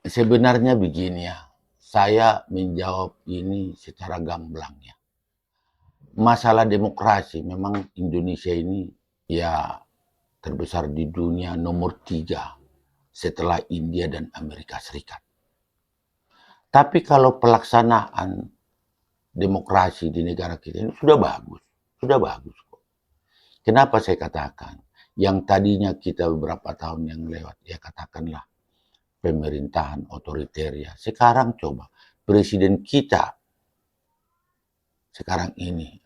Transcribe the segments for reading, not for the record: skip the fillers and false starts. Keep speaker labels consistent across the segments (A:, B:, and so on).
A: Sebenarnya begini ya, saya menjawab ini secara gamblang ya. Masalah demokrasi, memang Indonesia ini ya terbesar di dunia nomor 3 setelah India dan Amerika Serikat. Tapi kalau pelaksanaan demokrasi di negara kita ini sudah bagus kok. Kenapa saya katakan? Yang tadinya kita beberapa tahun yang lewat, ya katakanlah pemerintahan otoriter ya. Sekarang coba presiden kita sekarang ini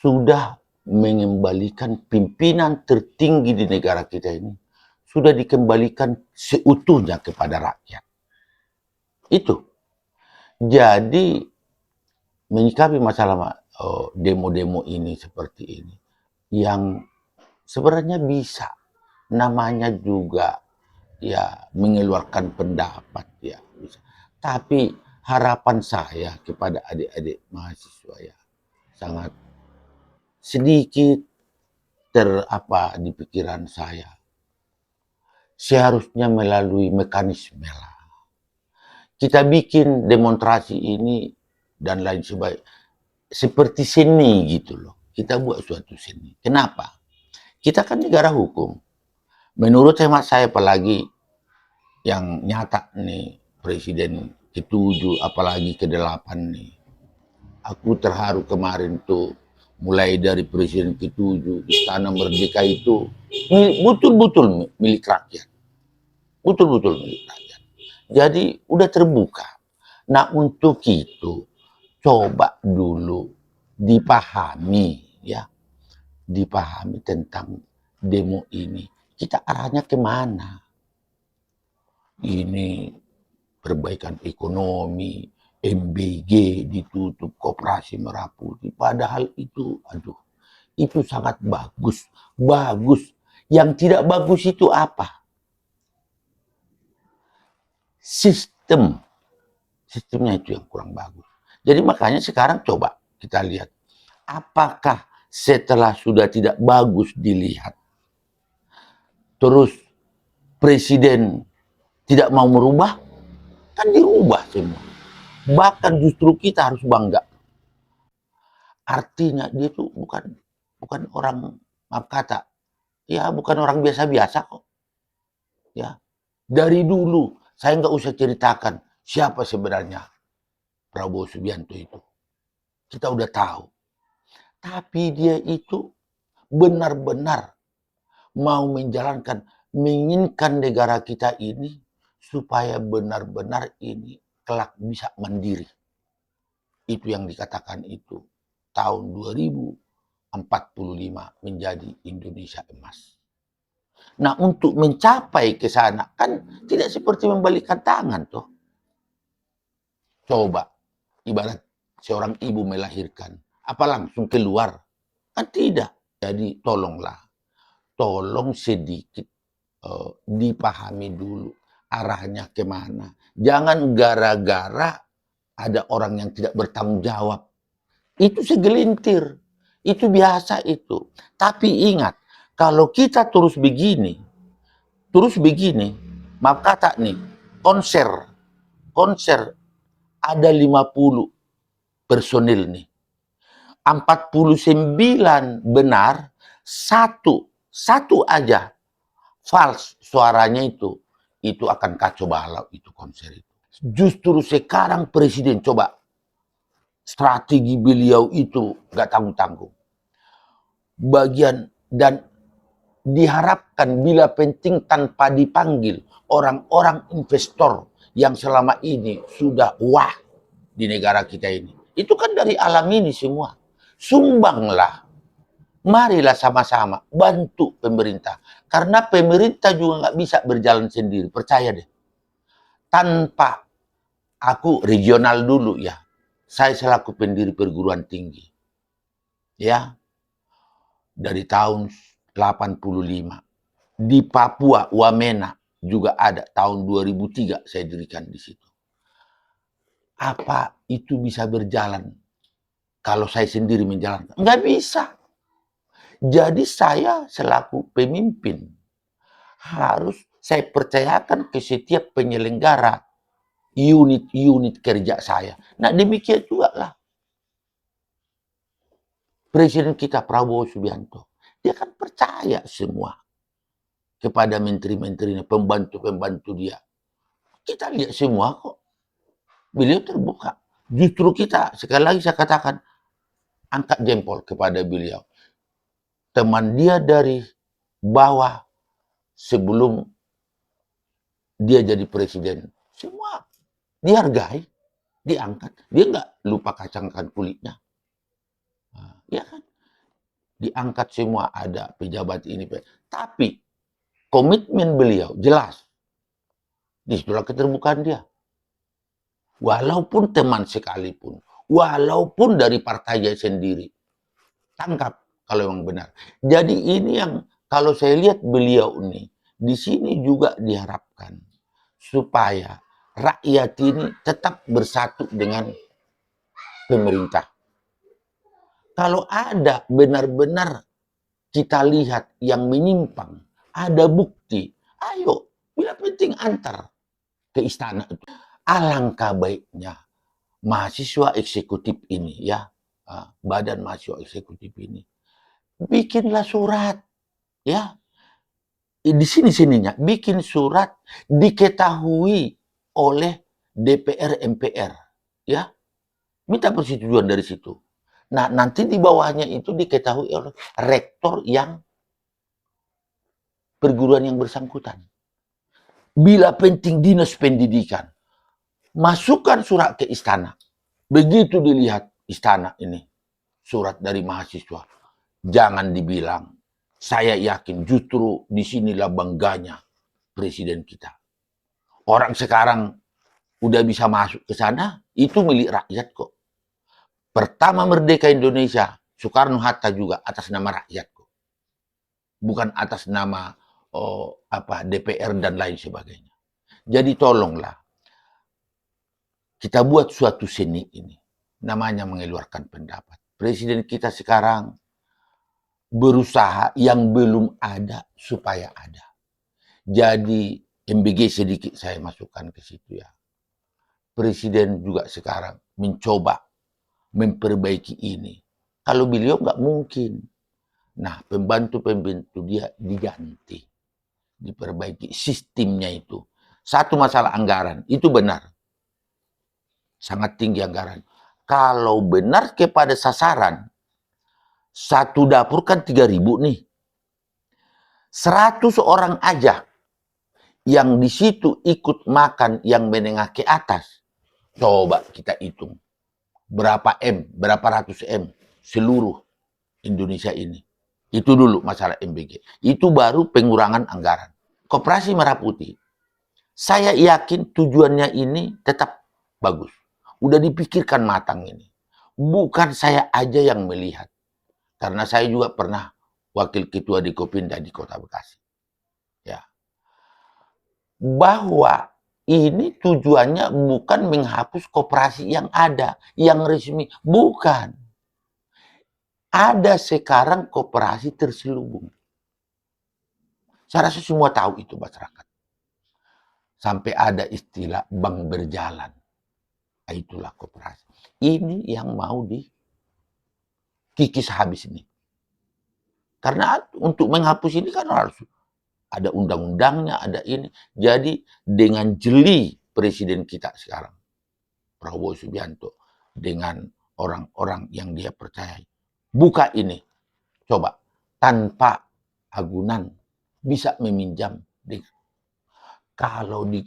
A: sudah mengembalikan pimpinan tertinggi di negara kita ini, sudah dikembalikan seutuhnya kepada rakyat. Itu. Jadi menyikapi masalah demo-demo ini seperti ini, yang sebenarnya bisa, namanya juga ya mengeluarkan pendapat ya bisa. Tapi harapan saya kepada adik-adik mahasiswa ya sangat sedikit di pikiran saya. Seharusnya melalui mekanisme lah. Kita bikin demonstrasi ini dan lain sebagainya seperti seni gitu loh. Kita buat suatu seni. Kenapa? Kita kan negara hukum. Menurut hemat saya, apalagi yang nyata nih presiden ke-7 apalagi ke-8 nih. Aku terharu kemarin tuh, mulai dari presiden ke-7, Istana Merdeka itu betul-betul milik rakyat. Betul-betul milik rakyat. Jadi udah terbuka. Nah untuk itu coba dulu dipahami ya, dipahami tentang demo ini. Kita arahnya kemana? Ini perbaikan ekonomi, MBG ditutup, koperasi merah putih. Padahal itu, itu sangat bagus. Bagus. Yang tidak bagus itu apa? Sistemnya itu yang kurang bagus. Jadi makanya sekarang coba kita lihat, apakah setelah sudah tidak bagus dilihat, terus presiden tidak mau merubah, kan dirubah semua. Bahkan justru kita harus bangga. Artinya dia tuh bukan orang, maaf kata, ya bukan orang biasa-biasa kok. Ya, dari dulu saya nggak usah ceritakan siapa sebenarnya Prabowo Subianto itu. Kita udah tahu. Tapi dia itu benar-benar mau menginginkan negara kita ini supaya benar-benar ini kelak bisa mandiri. Itu yang dikatakan itu tahun 2045 menjadi Indonesia emas. Nah untuk mencapai ke sana kan tidak seperti membalikan tangan toh. Coba ibarat seorang ibu melahirkan, apa langsung keluar? Kan tidak. Jadi tolong sedikit dipahami dulu arahnya kemana. Jangan gara-gara ada orang yang tidak bertanggung jawab. Itu segelintir. Itu biasa itu. Tapi ingat, kalau kita terus begini, maaf kata nih, konser ada 50 personil nih. 49 benar, satu aja false suaranya itu akan kacau balau itu konser itu. Justru sekarang presiden coba strategi beliau itu gak tanggung-tanggung. Bagian dan diharapkan bila penting tanpa dipanggil orang-orang investor yang selama ini sudah wah di negara kita ini. Itu kan dari alam ini semua. Sumbanglah. Marilah sama-sama bantu pemerintah. Karena pemerintah juga nggak bisa berjalan sendiri. Percaya deh. Tanpa aku regional dulu ya. Saya selaku pendiri perguruan tinggi. Ya. Dari tahun 85. Di Papua, Wamena juga ada. Tahun 2003 saya dirikan di situ. Apa itu bisa berjalan kalau saya sendiri menjalankan? Nggak bisa. Jadi saya selaku pemimpin harus saya percayakan ke setiap penyelenggara unit-unit kerja saya. Nah, demikian juga lah Presiden kita Prabowo Subianto. Dia kan percaya semua kepada menteri-menterinya, pembantu-pembantu dia. Kita lihat semua kok. Beliau terbuka. Justru kita, sekali lagi saya katakan, angkat jempol kepada beliau. Teman dia dari bawah sebelum dia jadi presiden. Semua dihargai, diangkat. Dia nggak lupa kacangkan kulitnya. Ya kan? Diangkat semua, ada pejabat ini. Tapi komitmen beliau jelas. Disitulah keterbukaan dia. Walaupun teman sekalipun. Walaupun dari partainya sendiri. Tangkap kalau memang benar. Jadi ini yang kalau saya lihat beliau ini. Di sini juga diharapkan. Supaya rakyat ini tetap bersatu dengan pemerintah. Kalau ada benar-benar kita lihat yang menyimpang, ada bukti, ayo, bila penting antar ke istana. Alangkah baiknya mahasiswa eksekutif ini ya, badan mahasiswa eksekutif ini, bikinlah surat ya, di sini-sininya, bikin surat diketahui oleh DPR MPR ya, minta persetujuan dari situ. Nah, nanti di bawahnya itu diketahui oleh rektor yang perguruan yang bersangkutan. Bila penting dinas pendidikan, masukkan surat ke istana. Begitu dilihat istana ini, surat dari mahasiswa, jangan dibilang, saya yakin justru disinilah bangganya presiden kita. Orang sekarang udah bisa masuk ke sana, itu milik rakyat kok. Pertama merdeka Indonesia, Soekarno-Hatta juga atas nama rakyat kok. Bukan atas nama DPR dan lain sebagainya. Jadi tolonglah kita buat suatu seni ini. Namanya mengeluarkan pendapat. Presiden kita sekarang berusaha yang belum ada supaya ada. Jadi MBG sedikit saya masukkan ke situ ya. Presiden juga sekarang mencoba memperbaiki ini. Kalau beliau nggak mungkin. Nah, pembantu-pembantu dia diganti. Diperbaiki sistemnya itu. Satu masalah anggaran, itu benar. Sangat tinggi anggaran. Kalau benar kepada sasaran, satu dapur kan 3.000 nih. 100 orang aja yang di situ ikut makan yang menengah ke atas. Coba kita hitung. Berapa M, berapa ratus M seluruh Indonesia ini. Itu dulu masalah MBG. Itu baru pengurangan anggaran. Koperasi Merah Putih. Saya yakin tujuannya ini tetap bagus. Udah dipikirkan matang ini. Bukan saya aja yang melihat. Karena saya juga pernah wakil ketua di Kopinda di Kota Bekasi. Ya. Bahwa ini tujuannya bukan menghapus koperasi yang ada, yang resmi. Bukan. Ada sekarang koperasi terselubung. Saya rasa semua tahu itu masyarakat. Sampai ada istilah bank berjalan. Itulah koperasi. Ini yang mau dikikis habis ini. Karena untuk menghapus ini kan harus ada undang-undangnya, ada ini. Jadi dengan jeli presiden kita sekarang, Prabowo Subianto, dengan orang-orang yang dia percayai. Buka ini. Coba. Tanpa agunan bisa meminjam. Kalau di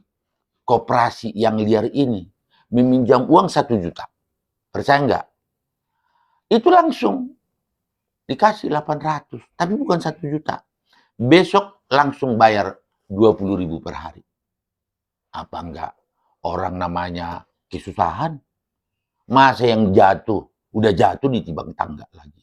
A: koperasi yang liar ini, meminjam uang 1 juta. Percaya nggak? Itu langsung dikasih 800. Tapi bukan 1 juta. Besok langsung bayar 20.000 per hari. Apa enggak? Orang namanya kesusahan. Masa yang jatuh, udah jatuh ditimbang tangga lagi.